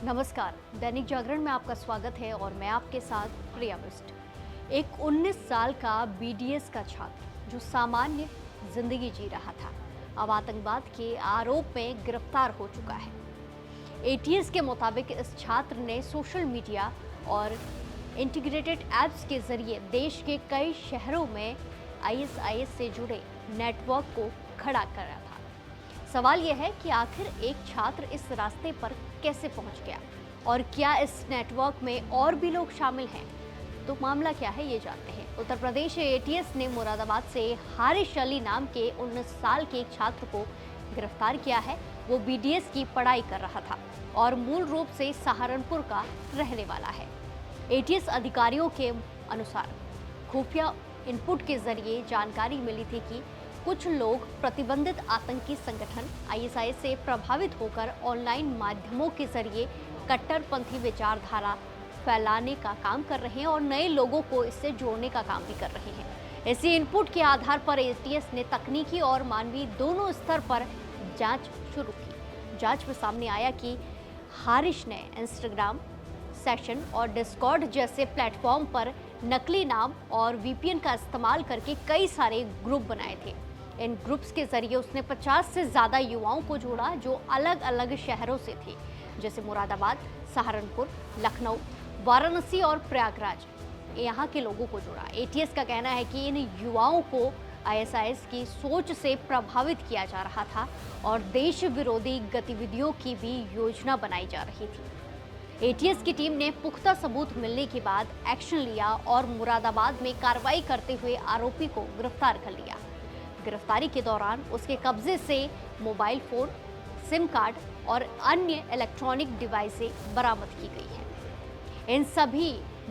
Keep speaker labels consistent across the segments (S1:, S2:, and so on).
S1: नमस्कार, दैनिक जागरण में आपका स्वागत है और मैं आपके साथ प्रिया बिष्ट। एक 19 साल का बीडीएस का छात्र जो सामान्य जिंदगी जी रहा था, अब आतंकवाद के आरोप में गिरफ्तार हो चुका है। एटीएस के मुताबिक इस छात्र ने सोशल मीडिया और इंटीग्रेटेड ऐप्स के जरिए देश के कई शहरों में आईएसआईएस से जुड़े नेटवर्क को खड़ा करा था। सवाल यह है कि आखिर एक छात्र इस रास्ते पर कैसे पहुंच गया और क्या इस नेटवर्क में और भी लोग शामिल हैं? तो मामला क्या है, ये जानते हैं। उत्तर प्रदेश एटीएस ने मुरादाबाद से हारिश अली नाम के 19 साल के एक छात्र को गिरफ्तार किया है। वो बीडीएस की पढ़ाई कर रहा था और मूल रूप से सहारनपुर का रहने वाला है। एटीएस अधिकारियों के अनुसार खुफिया इनपुट के जरिए जानकारी मिली थी कि कुछ लोग प्रतिबंधित आतंकी संगठन आईएसआईएस से प्रभावित होकर ऑनलाइन माध्यमों के जरिए कट्टरपंथी विचारधारा फैलाने का काम कर रहे हैं और नए लोगों को इससे जोड़ने का काम भी कर रहे हैं। इसी इनपुट के आधार पर एटीएस ने तकनीकी और मानवीय दोनों स्तर पर जांच शुरू की। जांच में सामने आया कि हारिश ने इंस्टाग्राम, सेशन और डिस्कॉर्ड जैसे प्लेटफॉर्म पर नकली नाम और वीपीएन का इस्तेमाल करके कई सारे ग्रुप बनाए थे। इन ग्रुप्स के जरिए उसने 50 से ज़्यादा युवाओं को जोड़ा जो अलग अलग शहरों से थे, जैसे मुरादाबाद, सहारनपुर, लखनऊ, वाराणसी और प्रयागराज। यहाँ के लोगों को जोड़ा। एटीएस का कहना है कि इन युवाओं को आईएसआईएस की सोच से प्रभावित किया जा रहा था और देश विरोधी गतिविधियों की भी योजना बनाई जा रही थी। एटीएस की टीम ने पुख्ता सबूत मिलने के बाद एक्शन लिया और मुरादाबाद में कार्रवाई करते हुए आरोपी को गिरफ्तार कर लिया। गिरफ्तारी के दौरान उसके कब्जे से मोबाइल फोन, सिम कार्ड और अन्य इलेक्ट्रॉनिक डिवाइसें बरामद की गई हैं। इन सभी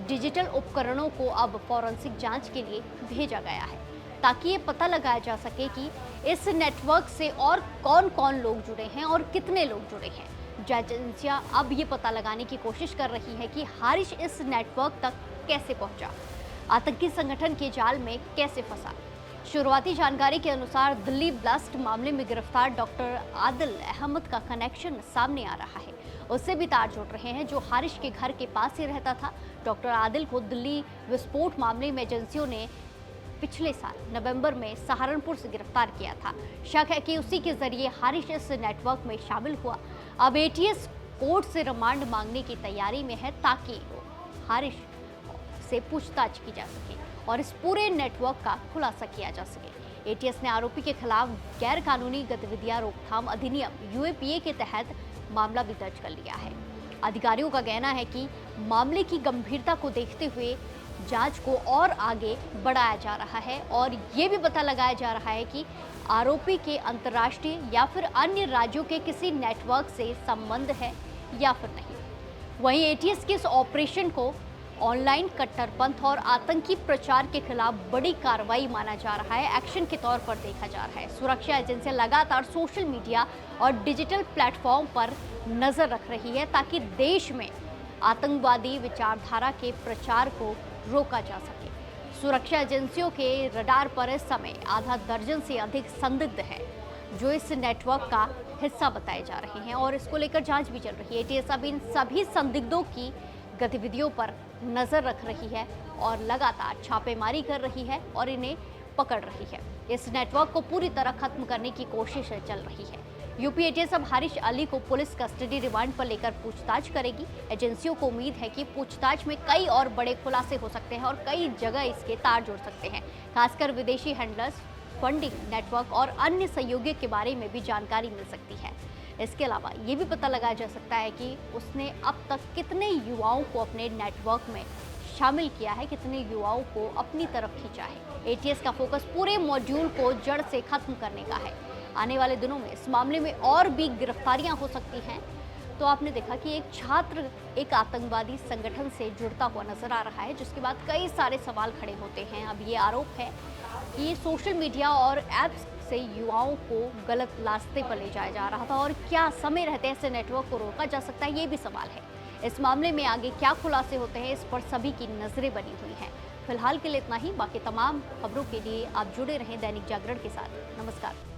S1: डिजिटल उपकरणों को अब फॉरेंसिक जांच के लिए भेजा गया है ताकि ये पता लगाया जा सके कि इस नेटवर्क से और कौन कौन लोग जुड़े हैं और कितने लोग जुड़े हैं। एजेंसियां अब ये पता लगाने की कोशिश कर रही है कि हारिश इस नेटवर्क तक कैसे पहुंचा, आतंकी संगठन के जाल में कैसे फंसा। शुरुआती जानकारी के अनुसार दिल्ली ब्लास्ट मामले में गिरफ्तार डॉक्टर आदिल अहमद का कनेक्शन सामने आ रहा है। उससे भी तार जोड़ रहे हैं जो हारिश के घर के पास ही रहता था। डॉक्टर आदिल को दिल्ली विस्फोट मामले में एजेंसियों ने पिछले साल नवंबर में सहारनपुर से गिरफ्तार किया था। शक है कि उसी के जरिए हारिश इस नेटवर्क में शामिल हुआ। अब एटीएस कोर्ट से रिमांड मांगने की तैयारी में है ताकि हारिश से पूछताछ की जा सके और इस पूरे नेटवर्क का खुलासा किया जा सके। एटीएस ने आरोपी के खिलाफ गैर कानूनी गतिविधियां रोकथाम अधिनियम यूएपीए के तहत मामला भी दर्ज कर लिया है। अधिकारियों का कहना है कि मामले की गंभीरता को देखते हुए जांच को और आगे बढ़ाया जा रहा है और ये भी पता लगाया जा रहा है कि आरोपी के अंतर्राष्ट्रीय या फिर अन्य राज्यों के किसी नेटवर्क से संबंध है या फिर नहीं। वहीं एटीएस के इस ऑपरेशन को ऑनलाइन कट्टरपंथ और आतंकी प्रचार के खिलाफ बड़ी कार्रवाई माना जा रहा है, एक्शन के तौर पर देखा जा रहा है। सुरक्षा एजेंसियां लगातार सोशल मीडिया और डिजिटल प्लेटफॉर्म पर नजर रख रही है ताकि देश में आतंकवादी विचारधारा के प्रचार को रोका जा सके। सुरक्षा एजेंसियों के रडार पर इस समय आधा दर्जन से अधिक संदिग्ध हैं जो इस नेटवर्क का हिस्सा बताए जा रहे हैं और इसको लेकर जांच भी चल रही है। एटीएस अब इन सभी संदिग्धों की गतिविधियों पर नजर रख रही है और लगातार छापेमारी कर रही है और इन्हें पकड़ रही है। इस नेटवर्क को पूरी तरह खत्म करने की कोशिश चल रही है। यूपी एटीएस अब हारिश अली को पुलिस कस्टडी रिमांड पर लेकर पूछताछ करेगी। एजेंसियों को उम्मीद है कि पूछताछ में कई और बड़े खुलासे हो सकते हैं और कई जगह इसके तार जुड़ सकते हैं। खासकर विदेशी हैंडलर्स, फंडिंग नेटवर्क और अन्य सहयोगियों के बारे में भी जानकारी मिल सकती है। इसके अलावा ये भी पता लगाया जा सकता है कि उसने अब तक कितने युवाओं को अपने नेटवर्क में शामिल किया है, कितने युवाओं को अपनी तरफ खींचा है। एटीएस का फोकस पूरे मॉड्यूल को जड़ से खत्म करने का है। आने वाले दिनों में इस मामले में और भी गिरफ्तारियां हो सकती हैं। तो आपने देखा कि एक छात्र एक आतंकवादी संगठन से जुड़ता हुआ नजर आ रहा है, जिसके बाद कई सारे सवाल खड़े होते हैं। अब ये आरोप है कि ये सोशल मीडिया और ऐप्स से युवाओं को गलत रास्ते पर ले जाया जा रहा था और क्या समय रहते ऐसे नेटवर्क को रोका जा सकता है, ये भी सवाल है। इस मामले में आगे क्या खुलासे होते हैं, इस पर सभी की नजरें बनी हुई हैं। फिलहाल के लिए इतना ही। बाकी तमाम खबरों के लिए आप जुड़े रहें दैनिक जागरण के साथ। नमस्कार।